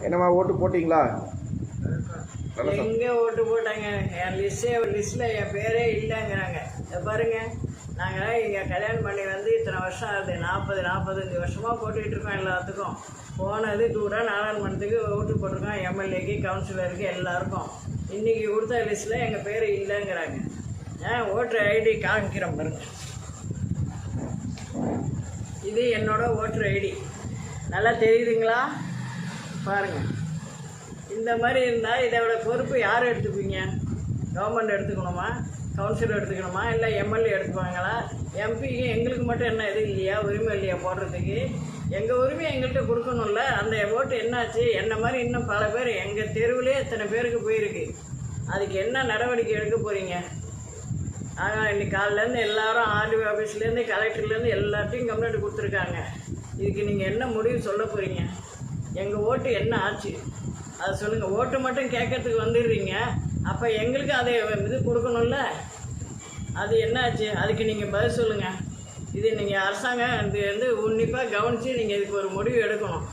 என்னம்மா ஓட்டு போட்டிங்களா? எங்கே ஓட்டு போட்டாங்க? என் லிஸ்ட்டில் என் பேரே இல்லைங்கிறாங்க. இதை பாருங்கள், நாங்கள் இங்கே கல்யாணம் பண்ணி வந்து இத்தனை வருஷம் ஆகுது. 45 வருஷமாக போட்டுக்கிட்டு இருக்கோம். எல்லாத்துக்கும் போனது கூட நாடாளுமன்றத்துக்கு ஓட்டு போட்டிருக்கோம். எம்எல்ஏக்கு, கவுன்சிலருக்கு, எல்லாருக்கும். இன்றைக்கி கொடுத்த லிஸ்ட்டில் எங்கள் பேர் இல்லைங்கிறாங்க. ஓட்டர் ஐடி காமிக்கிறோம் பாருங்கள். இது என்னோடய ஓட்டர் ஐடி. நல்லா தெரியுதுங்களா? பாருங்கள். இந்த மாதிரி இருந்தால் இதோட பொறுப்பு யார் எடுத்துப்பீங்க? கவர்மெண்ட் எடுத்துக்கணுமா? கவுன்சிலர் எடுத்துக்கணுமா? இல்லை எம்எல்ஏ எடுத்துப்பாங்களா? எம்பிக்கு எங்களுக்கு மட்டும் என்ன இது இல்லையா? உரிமை இல்லையா போடுறதுக்கு? எங்கள் உரிமையை எங்கள்கிட்ட கொடுக்கணும்ல. அந்த ஓட்டு என்னாச்சு? என்ன மாதிரி இன்னும் பல பேர் எங்கள் தெருவிலே இத்தனை பேருக்கு போயிருக்கு. அதுக்கு என்ன நடவடிக்கை எடுக்க போகிறீங்க? இன்றைக்கி காலிலேருந்து எல்லோரும் ஆர்டிஓ ஆஃபீஸ்லேருந்து கலெக்டர்லேருந்து எல்லாத்தையும் கம்ப்ளைண்ட் கொடுத்துருக்காங்க. இதுக்கு நீங்கள் என்ன முடிவு சொல்ல போகிறீங்க? எங்கள் ஓட்டு என்ன ஆச்சு அதை சொல்லுங்கள். ஓட்டு மட்டும் கேட்கறதுக்கு வந்துடுறீங்க. அப்போ எங்களுக்கு அதை இது கொடுக்கணும்ல. அது என்ன ஆச்சு? அதுக்கு நீங்கள் பதில் சொல்லுங்கள். இது நீங்கள் அரசாங்கம் இது உன்னிப்பாக கவனித்து நீங்கள் இதுக்கு ஒரு முடிவு எடுக்கணும்.